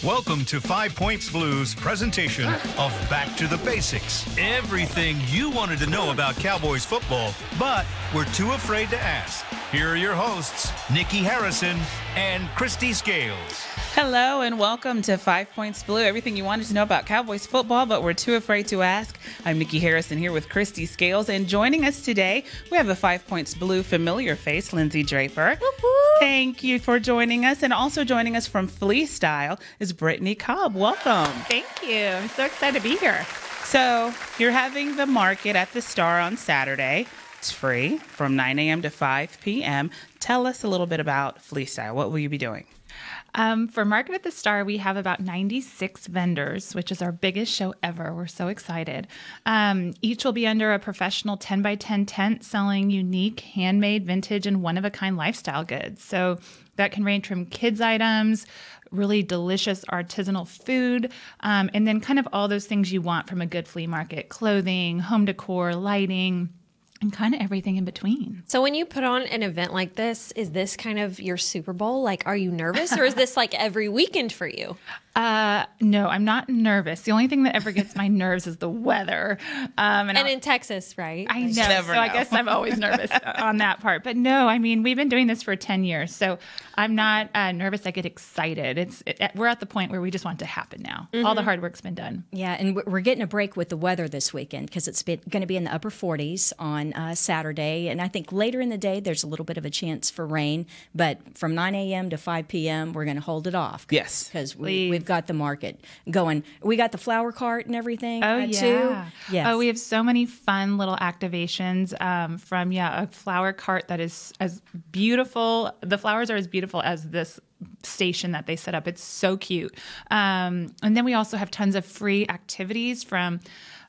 Welcome to 5 Points Blues presentation of Back to the Basics. Everything you wanted to know about Cowboys football, but were too afraid to ask. Here are your hosts, Nikki Harrison and Christy Scales. Hello and welcome to 5 Points Blue. Everything you wanted to know about Cowboys football, but were too afraid to ask. I'm Nikki Harrison here with Christy Scales, and joining us today, we have a 5 Points Blue familiar face, Lindsay Draper. Woo-hoo. Thank you for joining us, and also joining us from Flea Style is Brittany Cobb. Welcome. Thank you. I'm so excited to be here. So you're having the market at the Star on Saturday. It's free from 9 a.m. to 5 p.m. Tell us a little bit about Flea Style. What will you be doing? For Market at the Star, we have about 96 vendors, which is our biggest show ever. We're so excited. Each will be under a professional 10 by 10 tent selling unique, handmade, vintage, and one-of-a-kind lifestyle goods. So that can range from kids' items, really delicious artisanal food, and then kind of all those things you want from a good flea market: clothing, home decor, lighting, and kind of everything in between. So when you put on an event like this, is this kind of your Super Bowl? Like, are you nervous, or is this like every weekend for you? No, I'm not nervous. The only thing that ever gets my nerves is the weather. And in Texas, right? I know. So I guess I'm always nervous on that part. But no, I mean, we've been doing this for 10 years. So I'm not nervous. I get excited. We're at the point where we just want it to happen now. Mm-hmm. All the hard work's been done. Yeah, and we're getting a break with the weather this weekend because it's going to be in the upper 40s on Saturday. And I think later in the day, there's a little bit of a chance for rain. But from 9 a.m. to 5 p.m., we're going to hold it off. Yes. Because we've got the market going. We got the flower cart and everything. Too. Yes. Oh, we have so many fun little activations from a flower cart that is as beautiful. The flowers are as beautiful as this station that they set up. It's so cute. And then we also have tons of free activities from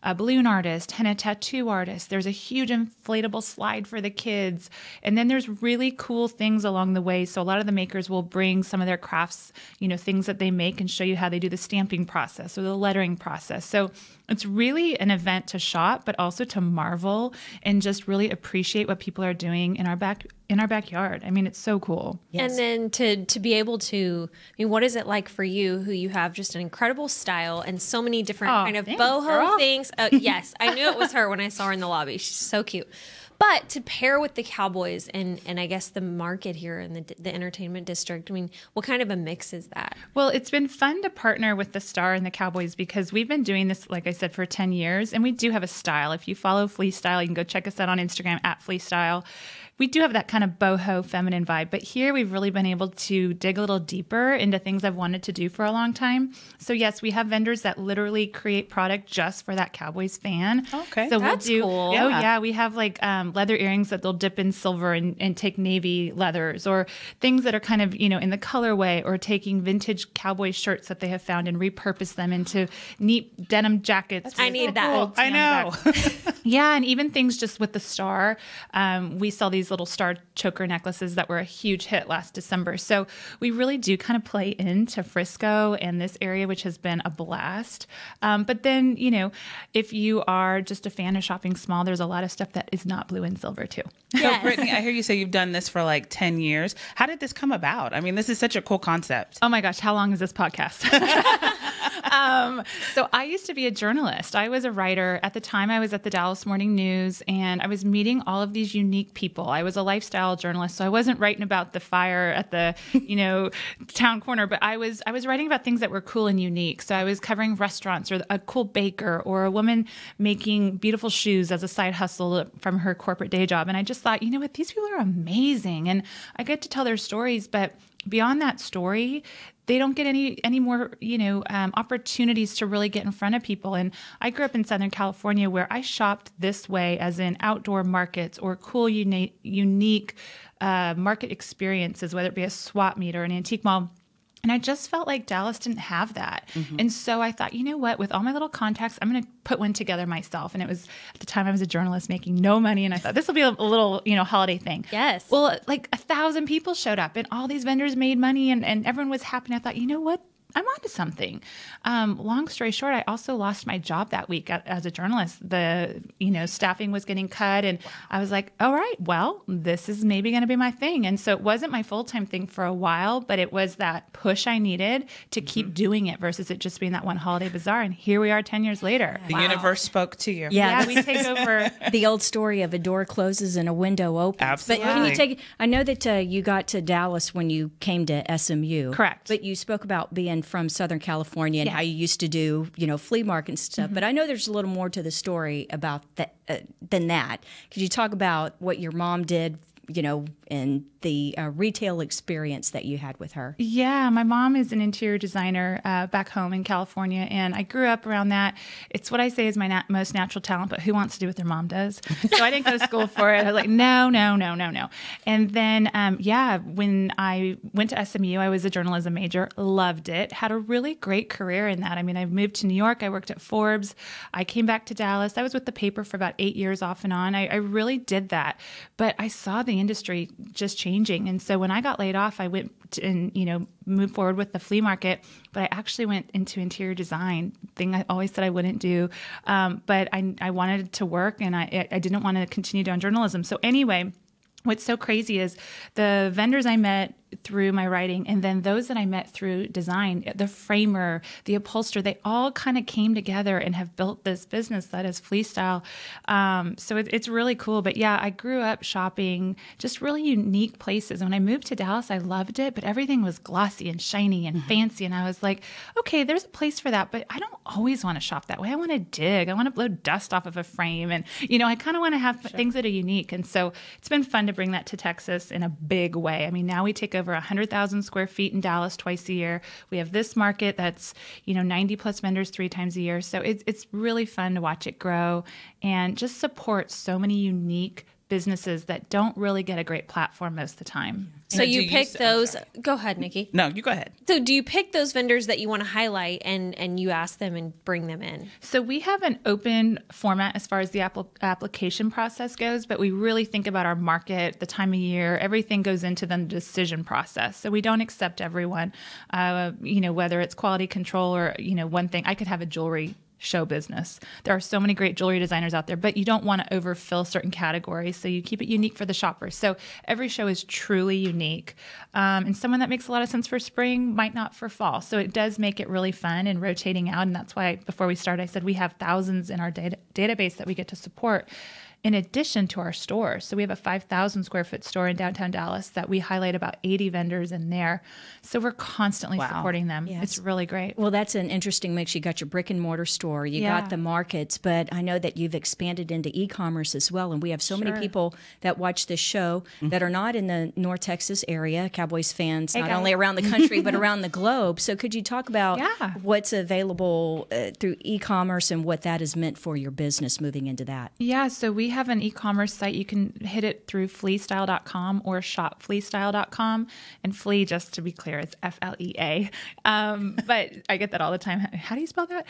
a balloon artist, henna tattoo artist. There's a huge inflatable slide for the kids. And then there's really cool things along the way. So a lot of the makers will bring some of their crafts, things that they make, and show you how they do the stamping process or the lettering process. So it's really an event to shop, but also to marvel and just really appreciate what people are doing in our backyard. I mean, it's so cool. Yes. And then to be able to, what is it like for you, who you have just an incredible style and so many different kind of boho things? Yes, I knew it was her when I saw her in the lobby. She's so cute. But to pair with the Cowboys and I guess the market here in the entertainment district, what kind of a mix is that? Well, it's been fun to partner with the Star and the Cowboys because we've been doing this, like I said, for 10 years. And we do have a style. If you follow Flea Style, you can go check us out on Instagram at Flea Style. We do have that kind of boho feminine vibe, but here we've really been able to dig a little deeper into things I've wanted to do for a long time. So yes, we have vendors that literally create product just for that Cowboys fan. Okay, so that's cool. Oh yeah, we have like leather earrings that they'll dip in silver and take navy leathers, or things that are kind of in the colorway, or taking vintage Cowboy shirts that they have found and repurpose them into neat denim jackets. I need that. I know. Yeah, and even things just with the Star. We sell these little star choker necklaces that were a huge hit last December. So we really do kind of play into Frisco and this area, which has been a blast. But then, if you are just a fan of shopping small, there's a lot of stuff that is not blue and silver too. Yes. So Brittany, I hear you say you've done this for like 10 years. How did this come about? I mean, this is such a cool concept. Oh my gosh, how long is this podcast? So I used to be a journalist. I was a writer. At the time, I was at the Dallas Morning News, and I was meeting all of these unique people. I was a lifestyle journalist, so I wasn't writing about the fire at the, town corner, but I was writing about things that were cool and unique. So I was covering restaurants, or a cool baker, or a woman making beautiful shoes as a side hustle from her corporate day job. And I just thought, these people are amazing, and I get to tell their stories, but beyond that story, they don't get any more, opportunities to really get in front of people. And I grew up in Southern California, where I shopped this way, as in outdoor markets or cool, unique market experiences, whether it be a swap meet or an antique mall. And I just felt like Dallas didn't have that. Mm-hmm. And so I thought, with all my little contacts, I'm going to put one together myself. And it was, at the time I was a journalist making no money. And I thought this will be a little, holiday thing. Yes. Well, like 1,000 people showed up and all these vendors made money and everyone was happy. And I thought, I'm onto something. Long story short, I also lost my job that week as a journalist. The, staffing was getting cut, and I was like, all right, well, this is maybe going to be my thing. And so it wasn't my full-time thing for a while, but it was that push I needed to keep doing it versus it just being that one holiday bazaar. And here we are 10 years later. The universe spoke to you. Yeah, we take over. The old story of a door closes and a window opens. Absolutely. But can you take? I know that you got to Dallas when you came to SMU. Correct. But you spoke about being from Southern California and how you used to do, flea market and stuff. But I know there's a little more to the story about that than that. Could you talk about what your mom did, and the retail experience that you had with her? Yeah, my mom is an interior designer back home in California, and I grew up around that. It's what I say is my most natural talent, but who wants to do what their mom does? So I didn't go to school for it. I was like, no. And then, when I went to SMU, I was a journalism major, loved it, had a really great career in that. I mean, I moved to New York. I worked at Forbes. I came back to Dallas. I was with the paper for about 8 years off and on. I really did that. But I saw the industry just changing. And so when I got laid off, I went and moved forward with the flea market, but I actually went into interior design, thing I always said I wouldn't do. But I wanted to work, and I didn't want to continue doing journalism. So anyway, what's so crazy is the vendors I met through my writing, and then those that I met through design, the framer, the upholsterer, they all kind of came together and have built this business that is Flea Style. So it's really cool. But yeah, I grew up shopping just really unique places. When I moved to Dallas, I loved it, but everything was glossy and shiny and fancy. And I was like, okay, there's a place for that, but I don't always want to shop that way. I want to dig. I want to blow dust off of a frame. And, I kind of want to have things that are unique. And so it's been fun to bring that to Texas in a big way. I mean, now we take over 100,000 square feet in Dallas twice a year. We have this market that's, 90 plus vendors 3 times a year. So it's really fun to watch it grow and just support so many unique businesses that don't really get a great platform most of the time. So you pick those. Go ahead, Nikki. No, you go ahead. So do you pick those vendors that you want to highlight and you ask them and bring them in? So we have an open format as far as the application process goes, but we really think about our market, the time of year, everything goes into the decision process. So we don't accept everyone, whether it's quality control or, one thing. I could have a jewelry show business. There are so many great jewelry designers out there, but you don't want to overfill certain categories. So you keep it unique for the shopper. So every show is truly unique. And someone that makes a lot of sense for spring might not for fall. So it does make it really fun and rotating out. And that's why before we started, I said we have thousands in our database that we get to support, in addition to our store. So we have a 5,000 square foot store in downtown Dallas that we highlight about 80 vendors in there. So we're constantly supporting them. Yes. It's really great. Well, that's an interesting mix. You got your brick and mortar store, you got the markets, but I know that you've expanded into e-commerce as well. And we have so many people that watch this show that are not in the North Texas area, Cowboys fans, not only around the country, but around the globe. So could you talk about what's available through e-commerce and what that has meant for your business moving into that? Yeah, so we have an e-commerce site. You can hit it through fleastyle.com or shopfleastyle.com. And Flea, just to be clear, it's Flea. But I get that all the time. How do you spell that?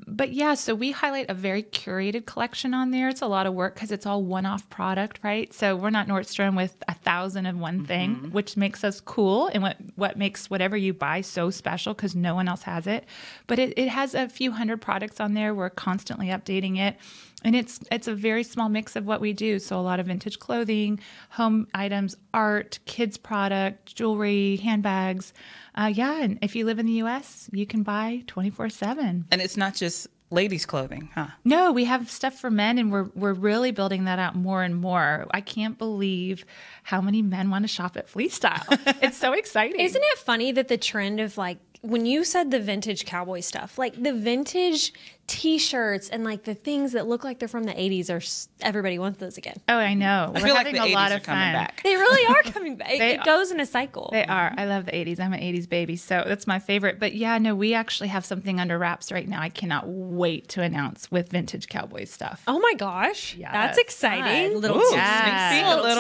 But yeah, so we highlight a very curated collection on there. It's a lot of work because it's all one-off product, right? So we're not Nordstrom with 1,000 of one thing, which makes us cool and what makes whatever you buy so special because no one else has it. But it has a few hundred products on there. We're constantly updating it. And it's a very small mix of what we do. So a lot of vintage clothing, home items, art, kids product, jewelry, handbags. And if you live in the U.S., you can buy 24/7. And it's not just ladies' clothing, huh? No, we have stuff for men, and we're really building that out more and more. I can't believe how many men want to shop at Flea Style. It's so exciting. Isn't it funny that the trend of when you said the vintage cowboy stuff, like the vintage T-shirts and the things that look like they're from the 80s everybody wants those again. Oh, I know. I feel like the 80s are coming back. They really are coming back. It goes in a cycle. They are. I love the 80s. I'm an 80s baby, so that's my favorite. But yeah, no, we actually have something under wraps right now. I cannot wait to announce with vintage cowboy stuff. Oh my gosh. Yes. That's exciting. A little teaser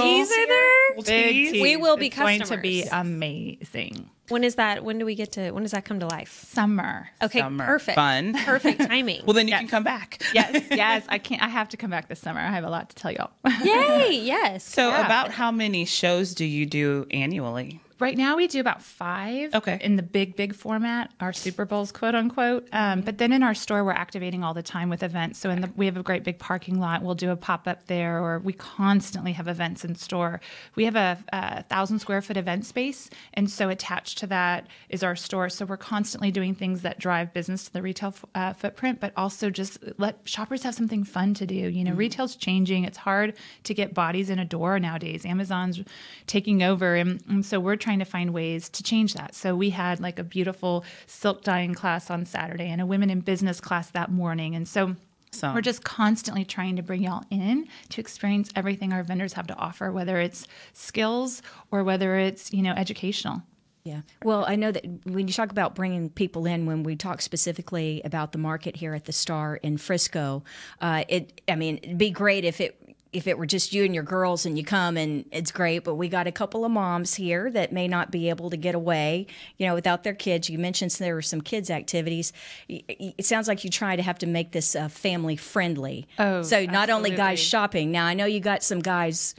teaser there. Big tease. We will be it's customers. going to be amazing. When is that? When does that come to life? Summer. Okay, perfect. Fun. Perfect timing. Well, then you can come back. Yes. I have to come back this summer. I have a lot to tell y'all. Yay, yes. So about how many shows do you do annually? Right now we do about 5 in the big format, our Super Bowls, quote unquote. But then in our store, we're activating all the time with events. So we have a great big parking lot. We'll do a pop-up there, or we constantly have events in store. We have a 1,000 square foot event space. And so attached to that is our store. So we're constantly doing things that drive business to the retail footprint, but also just let shoppers have something fun to do. You know, retail's changing. It's hard to get bodies in a door nowadays. Amazon's taking over. And so we're trying to find ways to change that. So we had like a beautiful silk dyeing class on Saturday and a women in business class that morning. And so we're just constantly trying to bring y'all in to experience everything our vendors have to offer, whether it's skills or whether it's, you know, educational. Yeah. Well, I know that when you talk about bringing people in, when we talk specifically about the market here at the Star in Frisco, it'd be great if it were just you and your girls and you come and it's great, but we got a couple of moms here that may not be able to get away, you know, without their kids. You mentioned there were some kids activities. It sounds like you try to have to make this family friendly. Oh, so not absolutely. only guys shopping. Now I know you got some guys.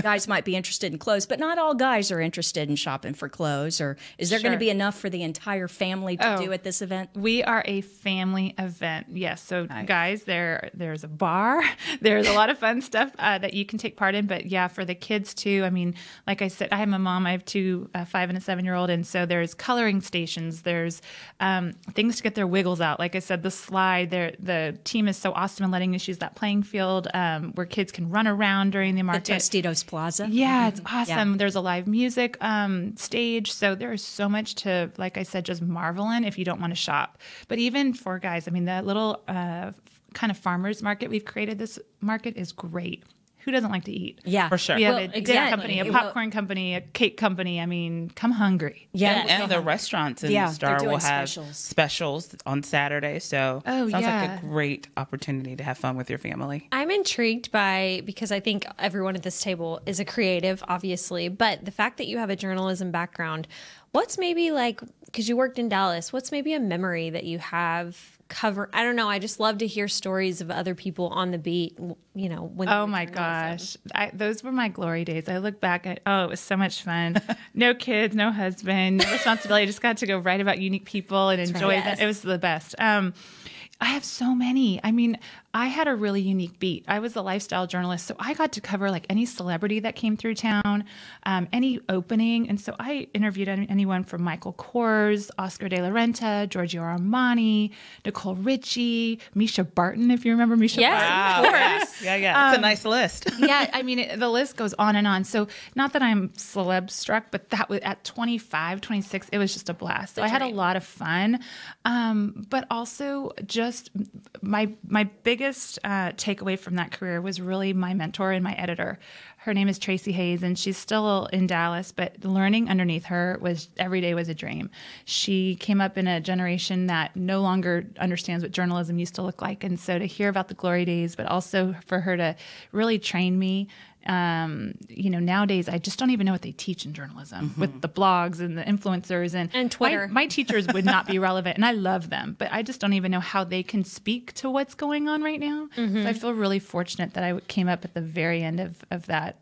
Guys might be interested in clothes, but not all guys are interested in shopping for clothes. Or is there going to be enough for the entire family to do at this event? We are a family event, yes. So guys, there's a bar, there's a lot of fun stuff that you can take part in. But yeah, for the kids too. I mean, like I said, I am a mom. I have 2, a 5 and a 7-year-old, and so there's coloring stations. There's things to get their wiggles out. Like I said, the slide. The team is so awesome in letting us use that playing field where kids can run around during the market. The Tostitos Plaza. Yeah, it's awesome. Yeah. There's a live music stage. So there is so much to, like I said, just marvel in if you don't want to shop. But even for guys, I mean, that little kind of farmers market we've created, this market is great. Who doesn't like to eat? Yeah, for sure. We have a dip company, a popcorn company, a cake company. I mean, come hungry. Yeah, and the restaurants in the Star will have specials on Saturday. So sounds like a great opportunity to have fun with your family. I'm intrigued because I think everyone at this table is a creative, obviously, but the fact that you have a journalism background, what's maybe like, because you worked in Dallas, what's maybe a memory that you have I don't know. I just love to hear stories of other people on the beat, you know. Oh my gosh. Those were my glory days. I look back at, it was so much fun. No kids, no husband, no responsibility. Just got to go write about unique people and enjoy that. It was the best. I have so many. I mean, I had a really unique beat. I was a lifestyle journalist, so I got to cover like any celebrity that came through town, any opening. And so I interviewed anyone from Michael Kors, Oscar de la Renta, Giorgio Armani, Nicole Richie, Misha Barton, if you remember Misha Barton. Of course. Yeah. It's a nice list. Yeah, I mean, the list goes on and on. So not that I'm celeb struck, but that was at 25, 26, it was just a blast. So I had a lot of fun, but also just my biggest takeaway from that career was really my mentor and my editor. Her name is Tracy Hayes, and she's still in Dallas, but learning underneath her every day was a dream. She came up in a generation that no longer understands what journalism used to look like. And so to hear about the glory days, but also for her to really train me, nowadays I just don't even know what they teach in journalism with the blogs and the influencers and Twitter. My teachers would not be relevant, and I love them, but I just don't even know how they can speak to what's going on right now. So I feel really fortunate that I came up at the very end of that.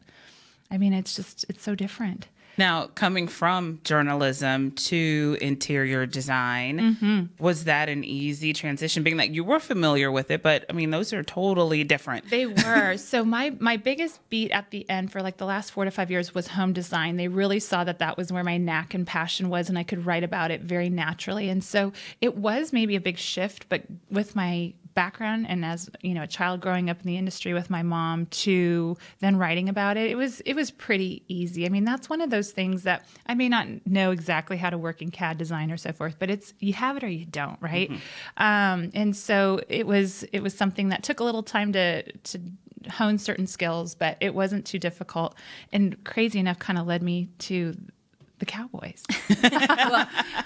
I mean, it's so different. Now, coming from journalism to interior design, was that an easy transition? Being that you were familiar with it, but I mean, those are totally different. They were. So my biggest beat at the end for like the last 4 to 5 years was home design. They really saw that was where my knack and passion was, and I could write about it very naturally. And so it was maybe a big shift, but with my background and as a child growing up in the industry with my mom to then writing about it, it was pretty easy. I mean, that's one of those things that I may not know exactly how to work in CAD design or so forth, but you have it or you don't, right? And so it was something that took a little time to hone certain skills, but it wasn't too difficult, and crazy enough kind of led me to the Cowboys.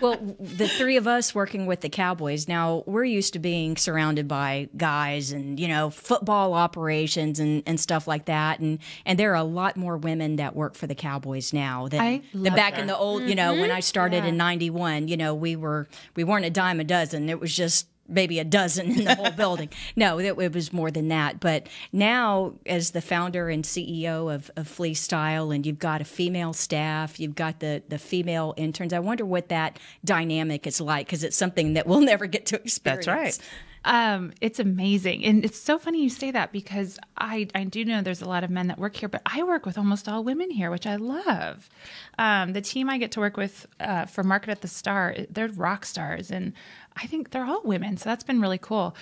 well, the three of us working with the Cowboys, now we're used to being surrounded by guys and, football operations and stuff like that. And there are a lot more women that work for the Cowboys now than back in the old, when I started in 91, we weren't a dime a dozen. It was just maybe a dozen in the whole building. No, it was more than that. But now, as the founder and CEO of Flea Style, and you've got a female staff, you've got the female interns, I wonder what that dynamic is like, because it's something that we'll never get to experience. That's right. It's amazing. And it's so funny you say that, because I do know there's a lot of men that work here, but I work with almost all women here, which I love. The team I get to work with for Market at the Star, they're rock stars, and I think they're all women. So that's been really cool.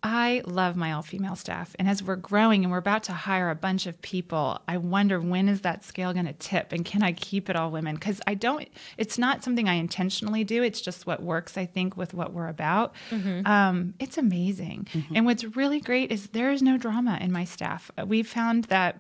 I love my all-female staff. And as we're growing and we're about to hire a bunch of people, I wonder, when is that scale going to tip? And can I keep it all women? Because it's not something I intentionally do. It's just what works, I think, with what we're about. It's amazing. And what's really great is there is no drama in my staff. We've found that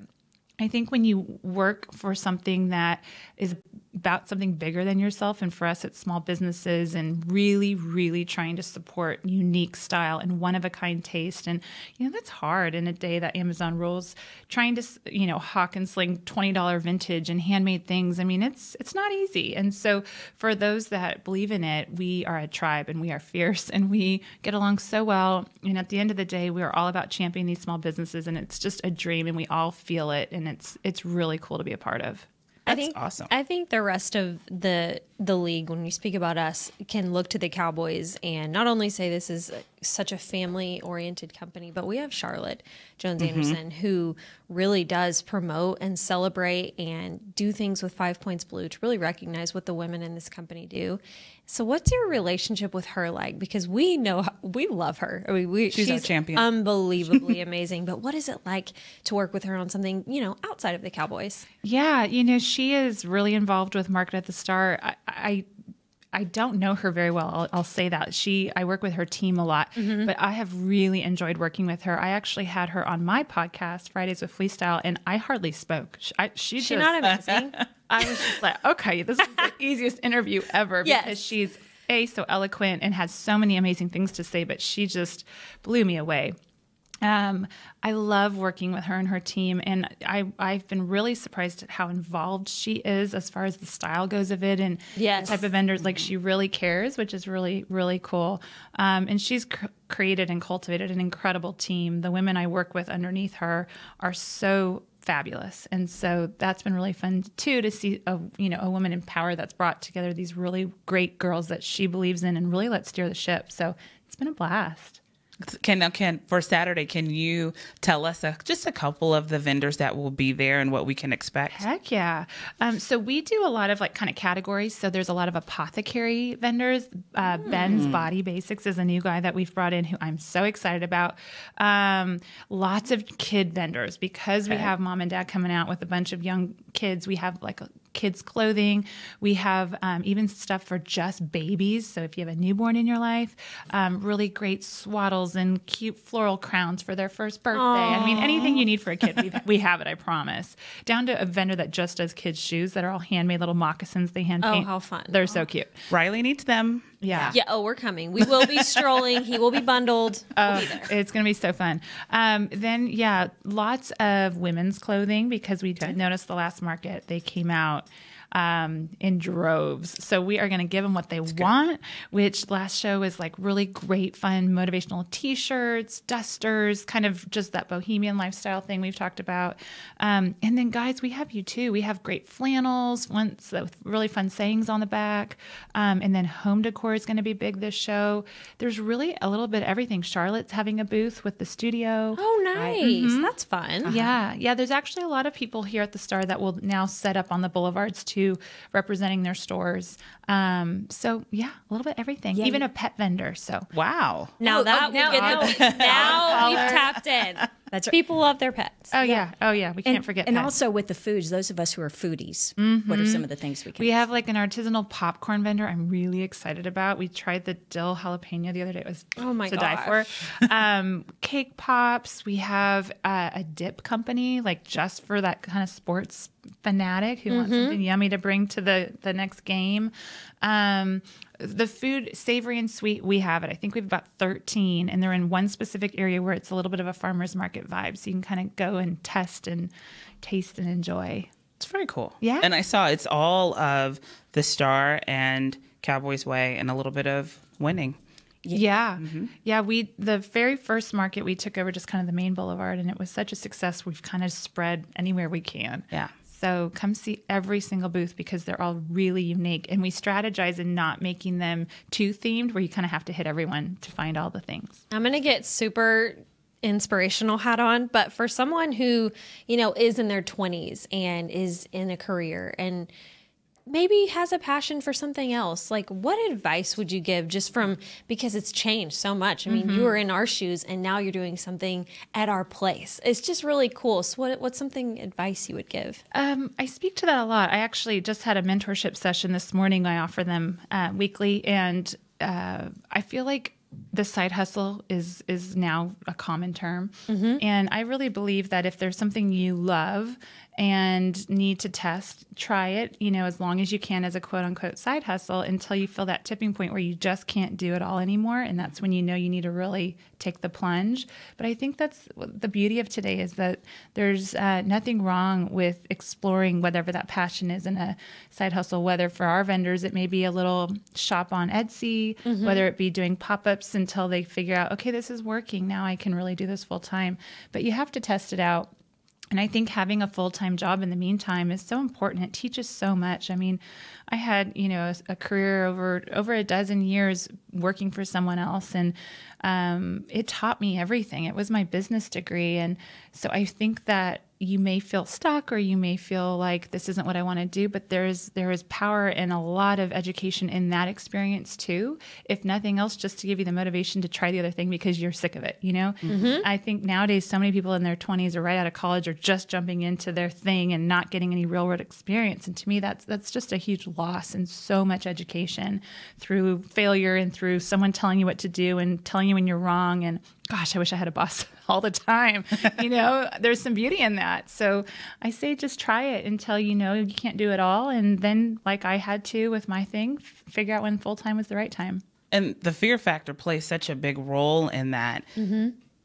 I think when you work for something that is about something bigger than yourself, and for us it's small businesses and really, really trying to support unique style and one-of-a-kind taste. And, that's hard in a day that Amazon rules, trying to, hawk and sling $20 vintage and handmade things. I mean, it's not easy. And so for those that believe in it, we are a tribe and we are fierce and we get along so well. And at the end of the day, we are all about championing these small businesses, and it's just a dream and we all feel it. And it's really cool to be a part of. That's awesome. I think the rest of the league, when you speak about us, can look to the Cowboys and not only say this is such a family-oriented company, but we have Charlotte Jones Anderson, who really does promote and celebrate and do things with 5 Points Blue to really recognize what the women in this company do. So what's your relationship with her like? Because we know, we love her. I mean, she's our champion. Unbelievably amazing. But what is it like to work with her on something, outside of the Cowboys? Yeah, she is really involved with Market at the Star. I don't know her very well. I'll say that. I work with her team a lot, but I have really enjoyed working with her. I actually had her on my podcast, Fridays with Flea Style, and I hardly spoke. She's not amazing. I was just like, okay, this is the easiest interview ever, because she's so eloquent and has so many amazing things to say, but she just blew me away. I love working with her and her team, and I've been really surprised at how involved she is as far as the style goes of it and the type of vendors. Like, she really cares, which is really, really cool. And she's created and cultivated an incredible team. The women I work with underneath her are so fabulous. And so that's been really fun too, to see a woman in power that's brought together these really great girls that she believes in and really let steer the ship. So it's been a blast. For Saturday, can you tell us just a couple of the vendors that will be there and what we can expect? Heck yeah. So we do a lot of kind of categories. So there's a lot of apothecary vendors. Ben's Body Basics is a new guy that we've brought in who I'm so excited about. Lots of kid vendors, because we have mom and dad coming out with a bunch of young kids. We have kids clothing. We have even stuff for just babies. So if you have a newborn in your life, really great swaddles and cute floral crowns for their first birthday. Aww. I mean, anything you need for a kid, we have it, I promise. Down to a vendor that just does kids' shoes that are all handmade little moccasins they hand paint. Oh, how fun. They're so cute. Riley needs them. Yeah. Yeah. Oh, we're coming. We will be strolling. He will be bundled. We'll be there. It's going to be so fun. Then, lots of women's clothing, because we did notice the last market, they came out in droves. So we are going to give them what they want, which last show is really great, fun, motivational t-shirts, dusters, kind of just that bohemian lifestyle thing we've talked about. And then, guys, we have you too. We have great flannels, ones with really fun sayings on the back. And then home decor is going to be big this show. There's really a little bit of everything. Charlotte's having a booth with the studio. Oh, nice. Right. That's fun. Yeah. There's actually a lot of people here at the Star that will now set up on the boulevards too, representing their stores. So yeah, a little bit everything. Yeah, even a pet vendor. So wow. Now we've tapped in. That's right. People love their pets. Oh yeah. We can't forget. And pets. also with the foods, those of us who are foodies, what are some of the things we can? We have an artisanal popcorn vendor I'm really excited about. We tried the dill jalapeno the other day. It was to die for. Cake pops. We have a dip company, just for that kind of sports fanatic who wants something yummy to bring to the next game. The food, savory and sweet, we have it. I think we have about 13, and they're in one specific area where it's a little bit of a farmer's market vibe. So you can kind of go and test and taste and enjoy. It's very cool. Yeah. And I saw it's all of the Star and Cowboys Way and a little bit of winning. Yeah. Yeah. The very first market we took over just kind of the main boulevard, and it was such a success. We've kind of spread anywhere we can. Yeah. So come see every single booth because they're all really unique. And we strategize in not making them too themed where you kind of have to hit everyone to find all the things. I'm going to get super inspirational hat on, but for someone who, is in their 20s and is in a career and maybe has a passion for something else, like what advice would you give because it's changed so much? I mean, you were in our shoes and now you're doing something at our place. It's just really cool. So what's something advice you would give? I speak to that a lot. I actually just had a mentorship session this morning. I offer them weekly, and I feel like the side hustle is now a common term. And I really believe that if there's something you love and need to test, try it, as long as you can as a quote unquote side hustle until you feel that tipping point where you just can't do it all anymore. And that's when you need to really take the plunge. But I think that's the beauty of today is that there's nothing wrong with exploring whatever that passion is in a side hustle, whether for our vendors, it may be a little shop on Etsy, whether it be doing pop-ups until they figure out, okay, this is working. Now I can really do this full time. But you have to test it out. And I think having a full-time job in the meantime is so important. It teaches so much. I mean, I had, a career over a dozen years working for someone else, and it taught me everything. It was my business degree. And so I think that you may feel stuck or you may feel like this isn't what I want to do, but there is power and a lot of education in that experience too. If nothing else, just to give you the motivation to try the other thing because you're sick of it, I think nowadays so many people in their 20s are right out of college or just jumping into their thing and not getting any real world experience. And to me, that's just a huge loss, and so much education through failure and through someone telling you what to do and telling you when you're wrong. And gosh, I wish I had a boss all the time. There's some beauty in that. So I say just try it until you can't do it all. And then, like I had to with my thing, figure out when full-time was the right time. And the fear factor plays such a big role in that.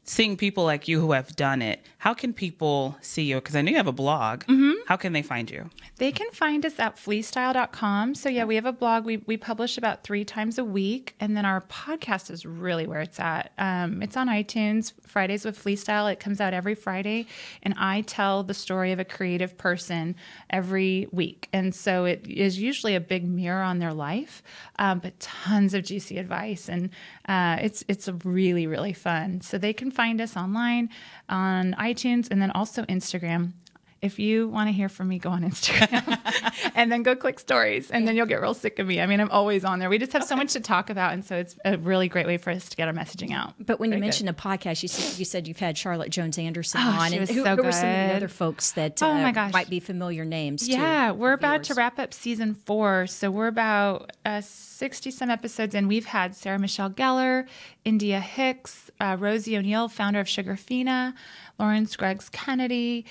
Seeing people like you who have done it, how can people see you? Because I know you have a blog. How can they find you? They can find us at fleastyle.com. So yeah, we have a blog. We publish about 3 times a week. And then our podcast is really where it's at. It's on iTunes, Fridays with Flea Style. It comes out every Friday. And I tell the story of a creative person every week. And so it is usually a big mirror on their life, but tons of juicy advice. And it's really, really fun. So they can find us online on iTunes and then also Instagram. If you want to hear from me, go on Instagram and then go click stories, and then you'll get real sick of me. I mean, I'm always on there. We just have so much to talk about, and so it's a really great way for us to get our messaging out. But when you mentioned a podcast, you said you've had Charlotte Jones Anderson on, she and was who so were some of the good. other folks that Oh my gosh. might be familiar names? Yeah, to we're about viewers? to wrap up season 4, so we're about 60 some episodes, and we've had Sarah Michelle Gellar, India Hicks, Rosie O'Neill, founder of Sugarfina, Lawrence Greggs Kennedy.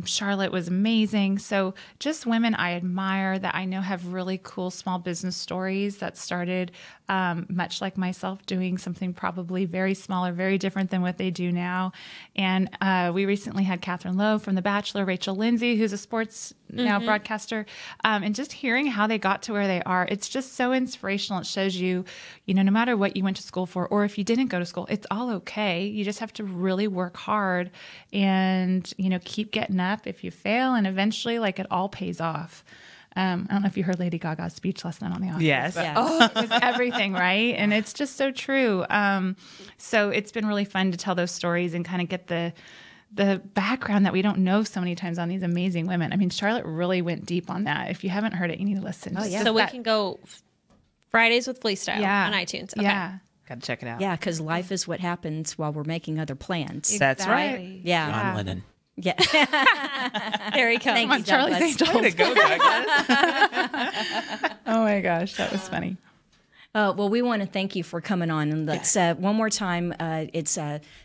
Charlotte was amazing. So just women I admire that I know have really cool small business stories that started much like myself doing something probably very small or very different than what they do now. And we recently had Catherine Lowe from The Bachelor, Rachel Lindsay, who's a sports now broadcaster, and just hearing how they got to where they are, it's just so inspirational. It shows you, no matter what you went to school for, or if you didn't go to school, it's all okay. You just have to really work hard and, keep getting up if you fail, and eventually it all pays off. I don't know if you heard Lady Gaga's speech last night on The Office. Yes. But, it was everything, right? And it's just so true. So it's been really fun to tell those stories and kind of get the background that we don't know so many times on these amazing women. I mean, Charlotte really went deep on that. If you haven't heard it, you need to listen. Oh, yeah. So we can go Fridays with Flea Style on iTunes. Okay. Yeah. Got to check it out. Yeah, because life is what happens while we're making other plans. That's right. Exactly. Yeah. John Lennon. Yeah. There he comes. Thank you, Charlie's Douglas. Angels. Way to go, Douglas. Oh my gosh, that was funny. Well, we want to thank you for coming on. And let's one more time. It's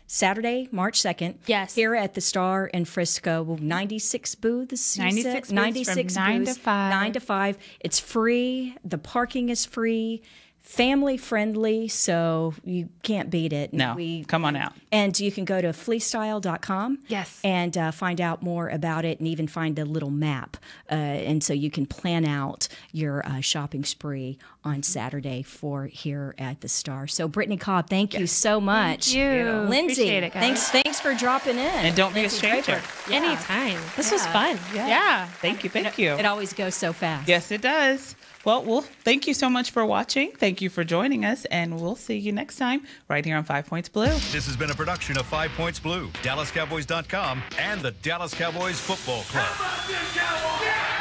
Saturday, March 2nd. Yes. Here at the Star in Frisco. 96 booths. 96 booths from 9 to 5. 9 to 5. It's free. The parking is free. family friendly, so you can't beat it. No, come on out. And you can go to fleastyle.com Yes. and find out more about it, and even find a little map. And so you can plan out your shopping spree on Saturday for here at the Star. So Brittany, Cobb, thank you so much. Thank you. Lindsay, Appreciate it, guys. thanks for dropping in. And don't be a Lindsay stranger. Draper. Anytime. This was fun. Yeah. Thank you. It always goes so fast. Yes, it does. Well, thank you so much for watching. Thank you for joining us, and we'll see you next time right here on 5 Points Blue. This has been a production of 5 Points Blue, DallasCowboys.com, and the Dallas Cowboys Football Club. How about this, Cowboys?